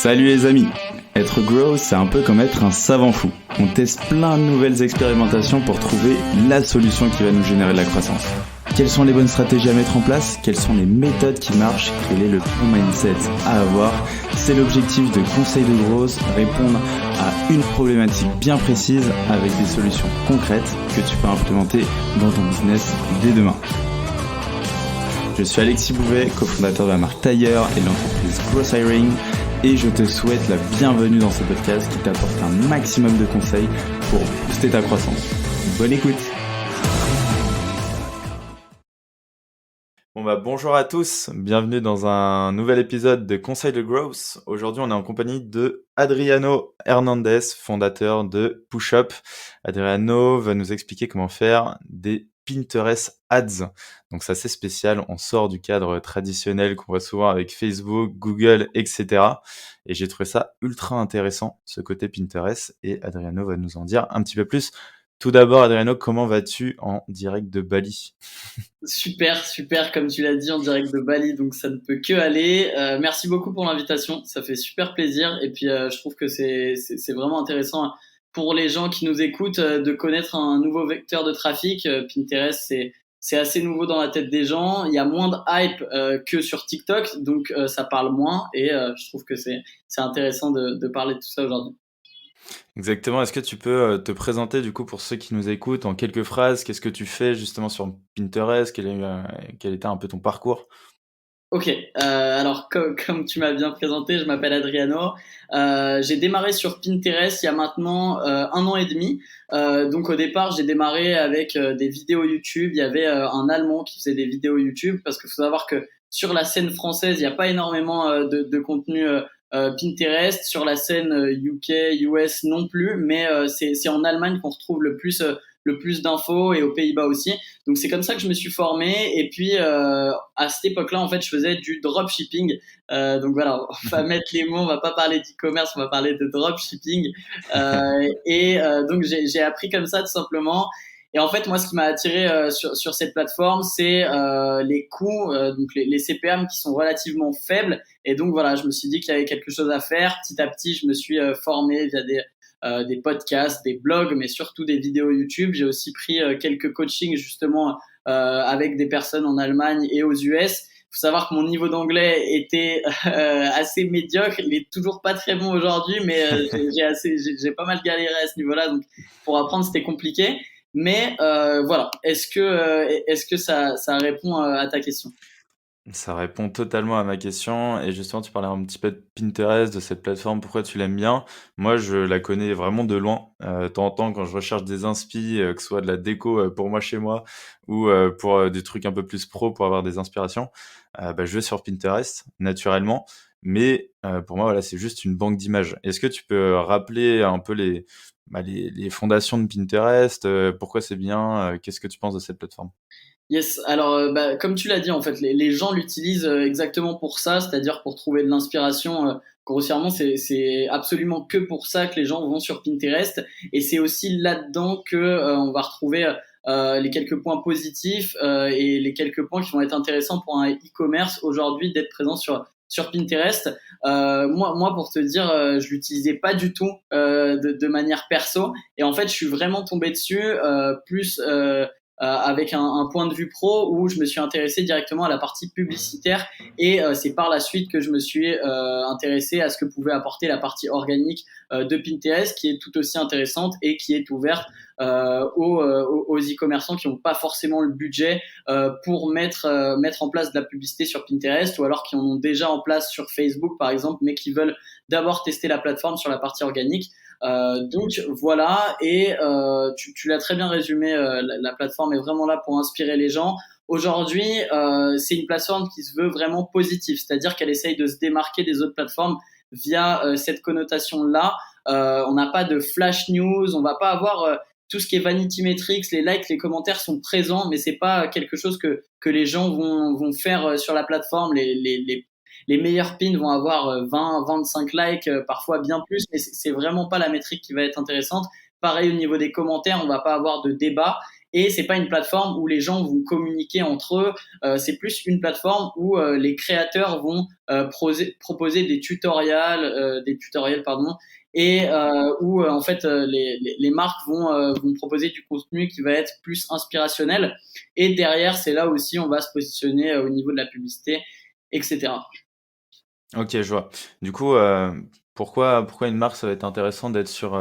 Salut les amis. Être grow, c'est un peu comme être un savant fou. On teste plein de nouvelles expérimentations pour trouver la solution qui va nous générer de la croissance. Quelles sont les bonnes stratégies à mettre en place? Quelles sont les méthodes qui marchent? Quel est le bon mindset à avoir? C'est l'objectif de Conseil de Growth, répondre à une problématique bien précise avec des solutions concrètes que tu peux implémenter dans ton business dès demain. Je suis Alexis Bouvet, cofondateur de la marque Tailleur et de l'entreprise Growth Hiring, et je te souhaite la bienvenue dans ce podcast qui t'apporte un maximum de conseils pour booster ta croissance. Bonne écoute. Bonjour à tous, bienvenue dans un nouvel épisode de Conseil de Growth. Aujourd'hui, on est en compagnie de Adriano Hernandez, fondateur de PushUp. Adriano va nous expliquer comment faire des Pinterest Ads. Donc c'est assez spécial, on sort du cadre traditionnel qu'on voit souvent avec Facebook, Google, etc. Et j'ai trouvé ça ultra intéressant, ce côté Pinterest, et Adriano va nous en dire un petit peu plus. Tout d'abord, Adriano, comment vas-tu en direct de Bali? Super, comme tu l'as dit, en direct de Bali, donc ça ne peut que aller. Merci beaucoup pour l'invitation, ça fait super plaisir. Et puis, je trouve que c'est vraiment intéressant pour les gens qui nous écoutent de connaître un nouveau vecteur de trafic. Pinterest, c'est assez nouveau dans la tête des gens. Il y a moins de hype que sur TikTok, donc ça parle moins. Et je trouve que c'est intéressant de parler de tout ça aujourd'hui. Exactement. Est-ce que tu peux te présenter du coup pour ceux qui nous écoutent en quelques phrases? Qu'est-ce que tu fais justement sur Pinterest? Quel était un peu ton parcours? Ok, alors comme tu m'as bien présenté, je m'appelle Adriano. J'ai démarré sur Pinterest il y a maintenant 1 an et demi. Donc au départ, j'ai démarré avec des vidéos YouTube. Il y avait un Allemand qui faisait des vidéos YouTube parce qu'il faut savoir que sur la scène française, il n'y a pas énormément de contenu Pinterest. Sur la scène UK, US non plus, mais c'est en Allemagne qu'on retrouve le plus d'infos et aux Pays-Bas aussi. Donc c'est comme ça que je me suis formé. Et puis à cette époque-là, en fait, je faisais du dropshipping. Donc voilà, on va mettre les mots, on va pas parler d'e-commerce, on va parler de dropshipping. Donc j'ai appris comme ça tout simplement. Et en fait, moi, ce qui m'a attiré sur cette plateforme, c'est les coûts, donc les CPM qui sont relativement faibles. Et donc voilà, je me suis dit qu'il y avait quelque chose à faire. Petit à petit, je me suis formé via des podcasts, des blogs, mais surtout des vidéos YouTube. J'ai aussi pris quelques coachings justement avec des personnes en Allemagne et aux US. Il faut savoir que mon niveau d'anglais était assez médiocre. Il est toujours pas très bon aujourd'hui, mais j'ai pas mal galéré à ce niveau-là. Donc pour apprendre, c'était compliqué. Mais voilà, est-ce que ça répond à ta question? Ça répond totalement à ma question. Et justement, tu parlais un petit peu de Pinterest, de cette plateforme, pourquoi tu l'aimes bien. Moi, je la connais vraiment de loin. De temps en temps, quand je recherche des inspi, que ce soit de la déco pour moi chez moi ou pour des trucs un peu plus pro pour avoir des inspirations, je vais sur Pinterest naturellement. Mais pour moi, voilà, c'est juste une banque d'images. Est-ce que tu peux rappeler un peu les fondations de Pinterest, pourquoi c'est bien, qu'est-ce que tu penses de cette plateforme? Yes, alors comme tu l'as dit, en fait, les gens l'utilisent exactement pour ça, c'est-à-dire pour trouver de l'inspiration. Grossièrement, c'est absolument que pour ça que les gens vont sur Pinterest, et c'est aussi là-dedans que on va retrouver les quelques points positifs et les quelques points qui vont être intéressants pour un e-commerce aujourd'hui d'être présent sur Pinterest. Moi, pour te dire, je l'utilisais pas du tout de manière perso, et en fait, je suis vraiment tombé dessus plus avec un point de vue pro où je me suis intéressé directement à la partie publicitaire, et c'est par la suite que je me suis intéressé à ce que pouvait apporter la partie organique de Pinterest, qui est tout aussi intéressante et qui est ouverte aux e-commerçants qui n'ont pas forcément le budget pour mettre en place de la publicité sur Pinterest, ou alors qui en ont déjà en place sur Facebook par exemple, mais qui veulent d'abord tester la plateforme sur la partie organique. Donc voilà, et tu l'as très bien résumé, la plateforme est vraiment là pour inspirer les gens. Aujourd'hui, c'est une plateforme qui se veut vraiment positive, c'est-à-dire qu'elle essaye de se démarquer des autres plateformes via cette connotation-là. On n'a pas de flash news, on va pas avoir tout ce qui est vanity metrics, les likes, les commentaires sont présents, mais c'est pas quelque chose que les gens vont faire sur la plateforme. Les meilleurs pins vont avoir 20, 25 likes, parfois bien plus, mais c'est vraiment pas la métrique qui va être intéressante. Pareil au niveau des commentaires, on va pas avoir de débat. et c'est pas une plateforme où les gens vont communiquer entre eux. C'est plus une plateforme où les créateurs vont proposer des tutoriels pardon, et où en fait les marques vont proposer du contenu qui va être plus inspirationnel. Et derrière, c'est là aussi on va se positionner au niveau de la publicité, etc. Ok, je vois. Du coup, pourquoi une marque, ça va être intéressant d'être sur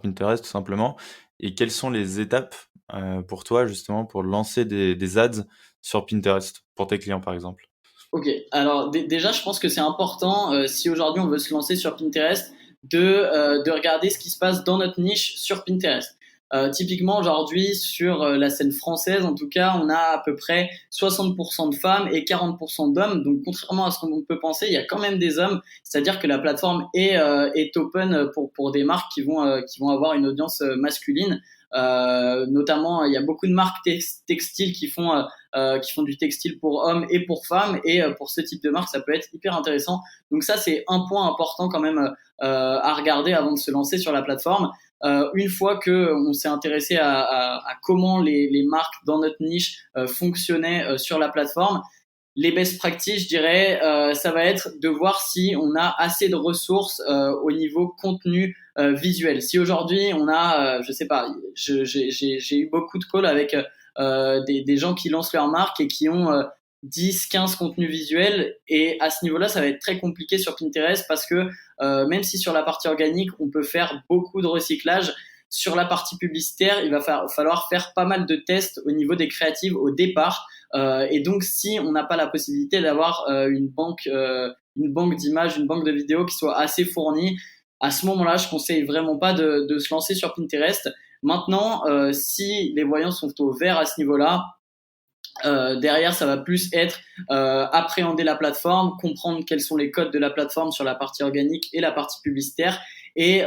Pinterest, tout simplement? Et quelles sont les étapes pour toi, justement, pour lancer des ads sur Pinterest, pour tes clients, par exemple? Ok, alors déjà, je pense que c'est important, si aujourd'hui on veut se lancer sur Pinterest, de regarder ce qui se passe dans notre niche sur Pinterest. Typiquement, aujourd'hui, sur la scène française, en tout cas, on a à peu près 60% de femmes et 40% d'hommes. Donc, contrairement à ce qu'on peut penser, il y a quand même des hommes. C'est-à-dire que la plateforme est open pour des marques qui vont avoir une audience masculine. Notamment, il y a beaucoup de marques textiles qui font du textile pour hommes et pour femmes. Et pour ce type de marque, ça peut être hyper intéressant. Donc ça, c'est un point important quand même à regarder avant de se lancer sur la plateforme. Une fois que on s'est intéressé à comment les marques dans notre niche fonctionnaient sur la plateforme, les best practices, je dirais, ça va être de voir si on a assez de ressources au niveau contenu visuel. Si aujourd'hui on a, je sais pas, j'ai eu beaucoup de calls avec des gens qui lancent leur marque et qui ont 10, 15 contenus visuels, et à ce niveau-là, ça va être très compliqué sur Pinterest parce que même si sur la partie organique, on peut faire beaucoup de recyclage, sur la partie publicitaire, il va falloir faire pas mal de tests au niveau des créatives au départ. Et donc, si on n'a pas la possibilité d'avoir une banque d'images, une banque de vidéos qui soit assez fournie, à ce moment-là, je conseille vraiment pas de se lancer sur Pinterest. Maintenant, si les voyants sont au vert à ce niveau-là, derrière, ça va plus être appréhender la plateforme, comprendre quels sont les codes de la plateforme sur la partie organique et la partie publicitaire. Et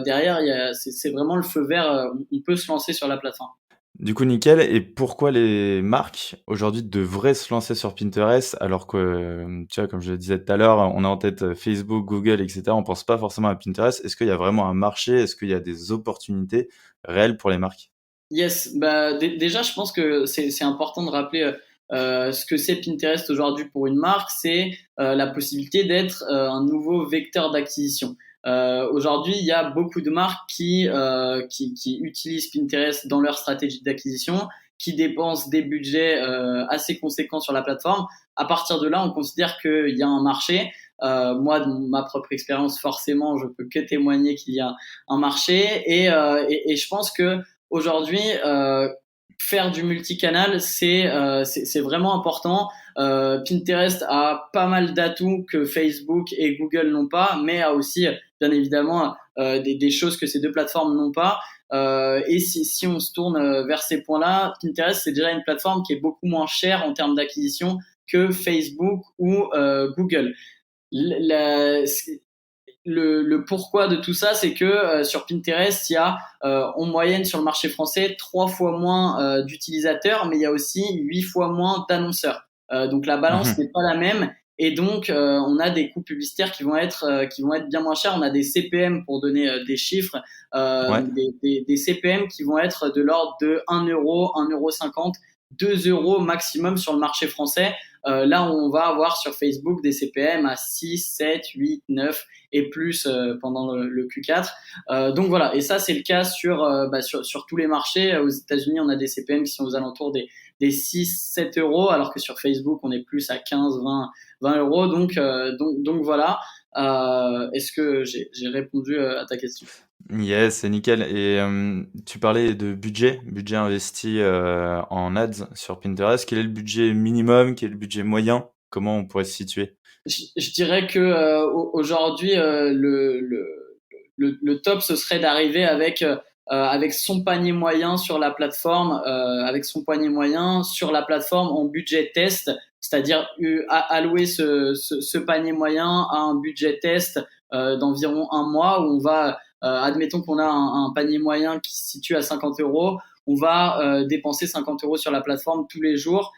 derrière, c'est vraiment le feu vert. On peut se lancer sur la plateforme. Du coup, nickel. Et pourquoi les marques aujourd'hui devraient se lancer sur Pinterest alors que, tu vois, comme je le disais tout à l'heure, on a en tête Facebook, Google, etc. On pense pas forcément à Pinterest. Est-ce qu'il y a vraiment un marché? Est-ce qu'il y a des opportunités réelles pour les marques? Yes, bah déjà, je pense que c'est important de rappeler ce que c'est Pinterest aujourd'hui pour une marque. C'est la possibilité d'être un nouveau vecteur d'acquisition. Aujourd'hui, il y a beaucoup de marques qui utilisent Pinterest dans leur stratégie d'acquisition, qui dépensent des budgets assez conséquents sur la plateforme. À partir de là, on considère qu'il y a un marché. Moi, de ma propre expérience, forcément, je peux que témoigner qu'il y a un marché, et je pense que aujourd'hui, faire du multicanal, c'est vraiment important. Pinterest a pas mal d'atouts que Facebook et Google n'ont pas, mais a aussi, bien évidemment, des choses que ces deux plateformes n'ont pas. Et si on se tourne vers ces points-là, Pinterest, c'est déjà une plateforme qui est beaucoup moins chère en termes d'acquisition que Facebook ou Google. La, le pourquoi de tout ça, c'est que sur Pinterest, il y a en moyenne sur le marché français 3 fois moins d'utilisateurs, mais il y a aussi 8 fois moins d'annonceurs. Donc la balance n'est pas la même, et donc on a des coûts publicitaires qui vont être bien moins chers. On a des CPM, pour donner des chiffres, Ouais. des CPM qui vont être de l'ordre de 1 euro, 1,50 €, 2 euros maximum sur le marché français. Là, on va avoir sur Facebook des CPM à 6, 7, 8, 9 et plus pendant le Q4. Donc voilà, et ça c'est le cas sur tous les marchés. Aux États-Unis, on a des CPM qui sont aux alentours des 6, 7 euros, alors que sur Facebook, on est plus à 15, 20 euros. Donc voilà. Est-ce que j'ai répondu à ta question? Yes, c'est nickel. Et tu parlais de budget investi en ads sur Pinterest. Quel est le budget minimum? Quel est le budget moyen? Comment on pourrait se situer? Je dirais que aujourd'hui, le top, ce serait d'arriver avec son panier moyen sur la plateforme, en budget test, c'est-à-dire allouer ce panier moyen à un budget test d'environ un mois, où on va, admettons qu'on a un panier moyen qui se situe à 50 euros, on va dépenser 50 euros sur la plateforme tous les jours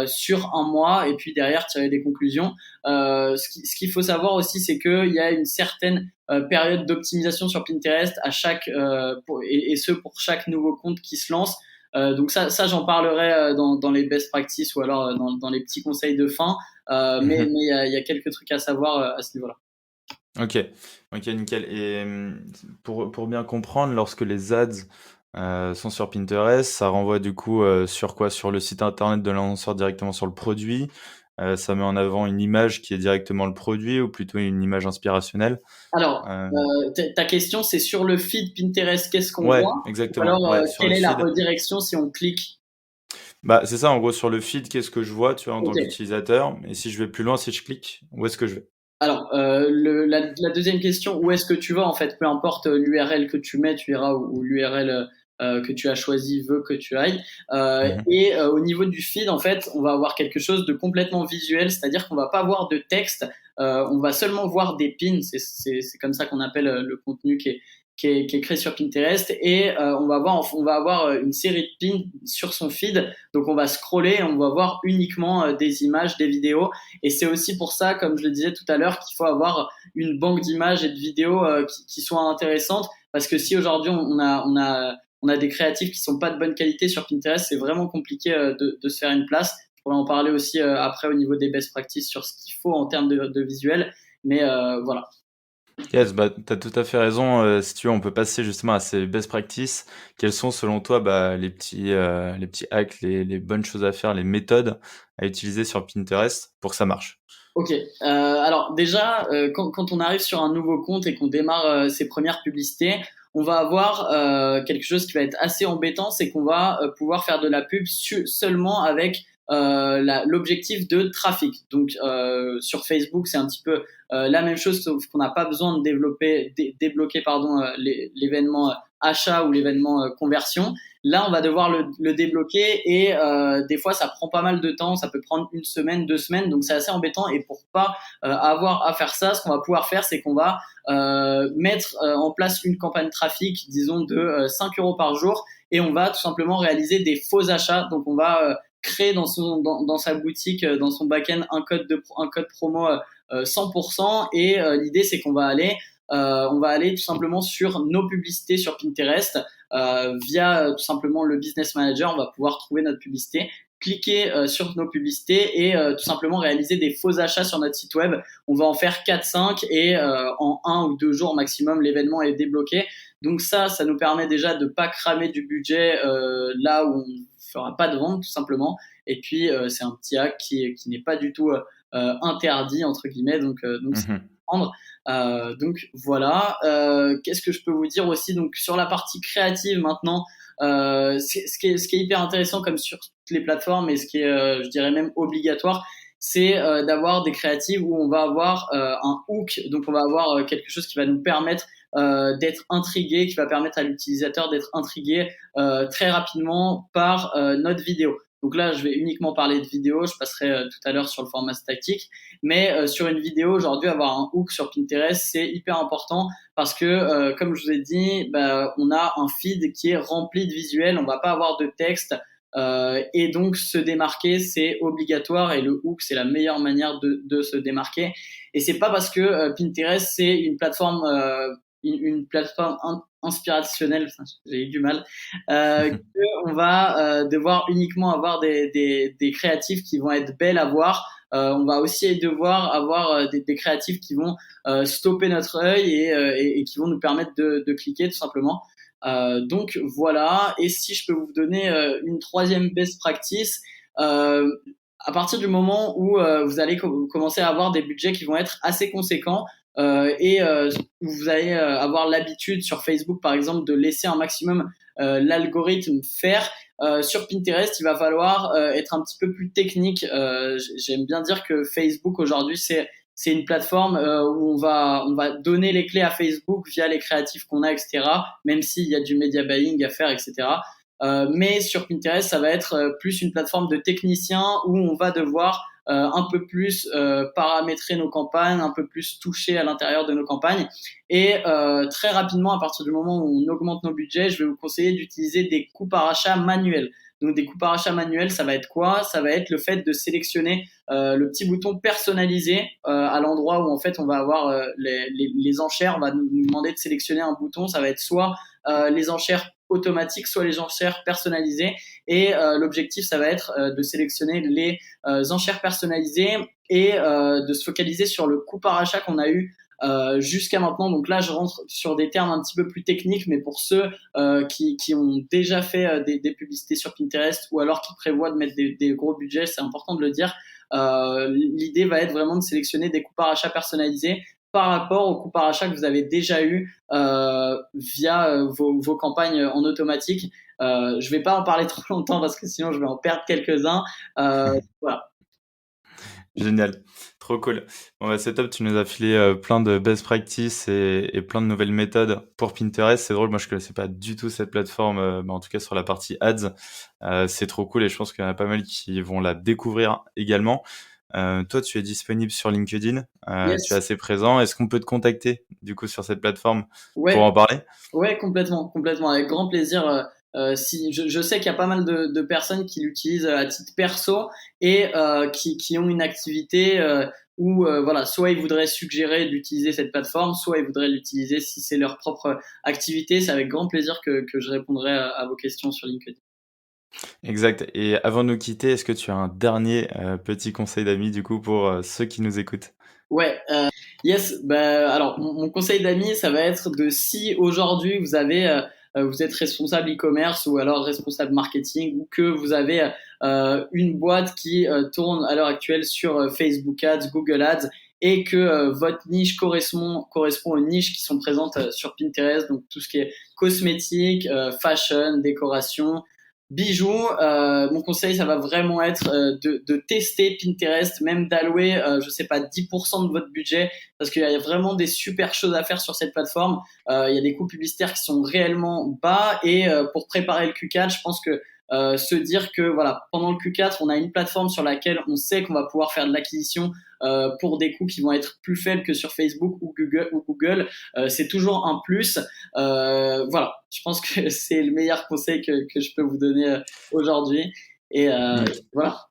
sur un mois, et puis derrière tirer des conclusions. Ce qu'il faut savoir aussi, c'est qu'il y a une certaine période d'optimisation sur Pinterest et ce pour chaque nouveau compte qui se lance. Donc ça j'en parlerai dans les best practices ou alors dans les petits conseils de fin. Mais il y a quelques trucs à savoir à ce niveau-là. Ok, ok, nickel. Et pour bien comprendre, lorsque les ads sont sur Pinterest, ça renvoie du coup sur quoi? Sur le site internet de l'annonceur directement sur le produit. Ça met en avant une image qui est directement le produit ou plutôt une image inspirationnelle. Alors, Euh, ta question, c'est sur le feed Pinterest, qu'est-ce qu'on ouais, voit? Ou exactement. alors, Ouais, sur quelle le est la feed. redirection si on clique? Bah, c'est ça, en gros, sur le feed, qu'est-ce que je vois, tu vois, en tant Ok. qu'utilisateur. Et si je vais plus loin, si je clique, où est-ce que je vais? Alors, la deuxième question, où est-ce que tu vas en fait? Peu importe l'URL que tu mets, tu iras où l'URL que tu as choisi veut que tu ailles. Mhm. Au niveau du feed, en fait, on va avoir quelque chose de complètement visuel, c'est-à-dire qu'on va pas voir de texte, on va seulement voir des pins. C'est comme ça qu'on appelle le contenu qui est créé sur Pinterest. Et on va avoir une série de pins sur son feed. Donc, on va scroller et on va voir uniquement des images, des vidéos. Et c'est aussi pour ça, comme je le disais tout à l'heure, qu'il faut avoir une banque d'images et de vidéos qui soient intéressantes. Parce que si aujourd'hui on a des créatifs qui sont pas de bonne qualité sur Pinterest, c'est vraiment compliqué de se faire une place. Je pourrais en parler aussi après au niveau des best practices sur ce qu'il faut en termes de visuel. Mais voilà. Yes, bah, tu as tout à fait raison. Si tu veux, on peut passer justement à ces best practices. Quels sont, selon toi, bah, les petits hacks, les bonnes choses à faire, les méthodes à utiliser sur Pinterest pour que ça marche? Ok. Alors déjà, quand on arrive sur un nouveau compte et qu'on démarre ses premières publicités, on va avoir quelque chose qui va être assez embêtant, c'est qu'on va pouvoir faire de la pub seulement avec l'objectif de trafic. Donc sur Facebook, c'est un petit peu la même chose, sauf qu'on n'a pas besoin de débloquer pardon l'événement achat ou l'événement conversion. Là, on va devoir le débloquer et des fois, ça prend pas mal de temps. Ça peut prendre une semaine, 2 semaines, donc c'est assez embêtant. Et pour pas avoir à faire ça, ce qu'on va pouvoir faire, c'est qu'on va mettre en place une campagne trafic, disons de 5 euros par jour, et on va tout simplement réaliser des faux achats. Donc, on va créer dans sa boutique, dans son back-end, un code promo 100%. Et l'idée, c'est qu'on on va aller tout simplement sur nos publicités sur Pinterest via tout simplement le business manager. On va pouvoir trouver notre publicité, cliquer sur nos publicités et tout simplement réaliser des faux achats sur notre site web. On va en faire 4-5 et en 1 ou 2 jours maximum, l'événement est débloqué. Donc ça nous permet déjà de pas cramer du budget là où on fera pas de vente tout simplement. Et puis c'est un petit hack qui n'est pas du tout interdit entre guillemets. Donc c'est Mhm. à prendre. Donc voilà. Qu'est-ce que je peux vous dire aussi? Donc sur la partie créative maintenant, ce qui est hyper intéressant comme sur toutes les plateformes et ce qui est, je dirais même obligatoire, c'est d'avoir des créatives où on va avoir un hook. Donc on va avoir quelque chose qui va nous permettre d'être intrigué, qui va permettre à l'utilisateur d'être intrigué très rapidement par notre vidéo. Donc là, je vais uniquement parler de vidéo. Je passerai tout à l'heure sur le format statique. Mais sur une vidéo, aujourd'hui, avoir un hook sur Pinterest, c'est hyper important parce que, comme je vous ai dit, bah, on a un feed qui est rempli de visuels. On va pas avoir de texte. Et donc, se démarquer, c'est obligatoire. Et le hook, c'est la meilleure manière de se démarquer. Et c'est pas parce que Pinterest, c'est une plateforme inspirationnelle, enfin, j'ai eu du mal, on va devoir uniquement avoir des créatifs qui vont être belles à voir. On va aussi devoir avoir des créatifs qui vont stopper notre œil et qui vont nous permettre de cliquer tout simplement. Donc voilà. Et si je peux vous donner une troisième best practice, à partir du moment où vous allez commencer à avoir des budgets qui vont être assez conséquents, et vous allez avoir l'habitude sur Facebook par exemple de laisser un maximum l'algorithme faire. Sur Pinterest, il va falloir être un petit peu plus technique. J'aime bien dire que Facebook aujourd'hui c'est une plateforme où on va donner les clés à Facebook via les créatifs qu'on a, etc. Même s'il y a du media buying à faire, etc. Mais sur Pinterest, ça va être plus une plateforme de techniciens où on va devoir un peu plus paramétrer nos campagnes, un peu plus toucher à l'intérieur de nos campagnes. Et très rapidement, à partir du moment où on augmente nos budgets, je vais vous conseiller d'utiliser des coûts par achat manuels. Donc des coûts par achat manuels, ça va être quoi? Ça va être le fait de sélectionner le petit bouton personnalisé à l'endroit où en fait on va avoir les enchères. On va nous demander de sélectionner un bouton. Ça va être soit les enchères automatiques, soit les enchères personnalisées. Et l'objectif, ça va être de sélectionner les enchères personnalisées et de se focaliser sur le coût par achat qu'on a eu jusqu'à maintenant. Donc là, je rentre sur des termes un petit peu plus techniques, mais pour ceux qui ont déjà fait des publicités sur Pinterest ou alors qui prévoient de mettre des gros budgets, c'est important de le dire. L'idée va être vraiment de sélectionner des coûts par achat personnalisés par rapport aux coûts par achat que vous avez déjà eu via vos campagnes en automatique. Je vais pas en parler trop longtemps parce que sinon je vais en perdre quelques-uns. Voilà. Génial, trop cool. Bon, c'est top, tu nous as filé plein de best practices et plein de nouvelles méthodes pour Pinterest. C'est drôle, moi je connaissais pas du tout cette plateforme, mais en tout cas sur la partie ads, c'est trop cool et je pense qu'il y en a pas mal qui vont la découvrir également. Toi, tu es disponible sur LinkedIn, Yes. tu es assez présent. Est-ce qu'on peut te contacter du coup sur cette plateforme Ouais. pour en parler? Ouais, complètement, avec grand plaisir. Si je sais qu'il y a pas mal de personnes qui l'utilisent à titre perso et qui ont une activité où voilà, soit ils voudraient suggérer d'utiliser cette plateforme, soit ils voudraient l'utiliser si c'est leur propre activité. C'est avec grand plaisir que je répondrai à vos questions sur LinkedIn. Exact. Et avant de nous quitter, est-ce que tu as un dernier petit conseil d'amis du coup pour ceux qui nous écoutent? Ouais, yes. Alors mon conseil d'amis, ça va être de si aujourd'hui vous avez vous êtes responsable e-commerce ou alors responsable marketing ou que vous avez une boîte qui tourne à l'heure actuelle sur Facebook Ads, Google Ads et que votre niche correspond aux niches qui sont présentes sur Pinterest, donc tout ce qui est cosmétique, fashion, décoration, bijoux, mon conseil, ça va vraiment être de tester Pinterest, même d'allouer, je sais pas, 10% de votre budget, parce qu'il y a vraiment des super choses à faire sur cette plateforme. Il y a des coûts publicitaires qui sont réellement bas et pour préparer le Q4, je pense que se dire que voilà, pendant le Q4, on a une plateforme sur laquelle on sait qu'on va pouvoir faire de l'acquisition pour des coûts qui vont être plus faibles que sur Facebook ou Google, c'est toujours un plus. Voilà, je pense que c'est le meilleur conseil que je peux vous donner aujourd'hui. Et voilà.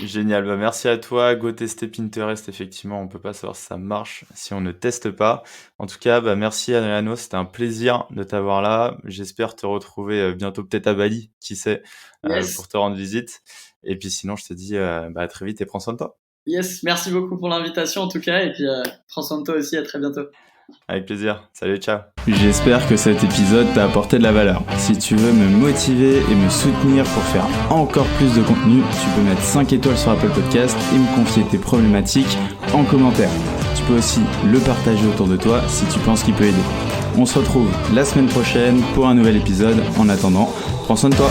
Génial, merci à toi. Go tester Pinterest, effectivement, on peut pas savoir si ça marche si on ne teste pas. En tout cas, merci Adriano, c'était un plaisir de t'avoir là. J'espère te retrouver bientôt peut-être à Bali, qui sait, Yes. pour te rendre visite. Et puis sinon, je te dis à très vite et prends soin de toi. Yes, merci beaucoup pour l'invitation en tout cas, et puis prends soin de toi aussi, à très bientôt. Avec plaisir. Salut, ciao. J'espère que cet épisode t'a apporté de la valeur. Si tu veux me motiver et me soutenir pour faire encore plus de contenu, tu peux mettre 5 étoiles sur Apple Podcast et me confier tes problématiques en commentaire. Tu peux aussi le partager autour de toi si tu penses qu'il peut aider. On se retrouve la semaine prochaine pour un nouvel épisode. En attendant, prends soin de toi.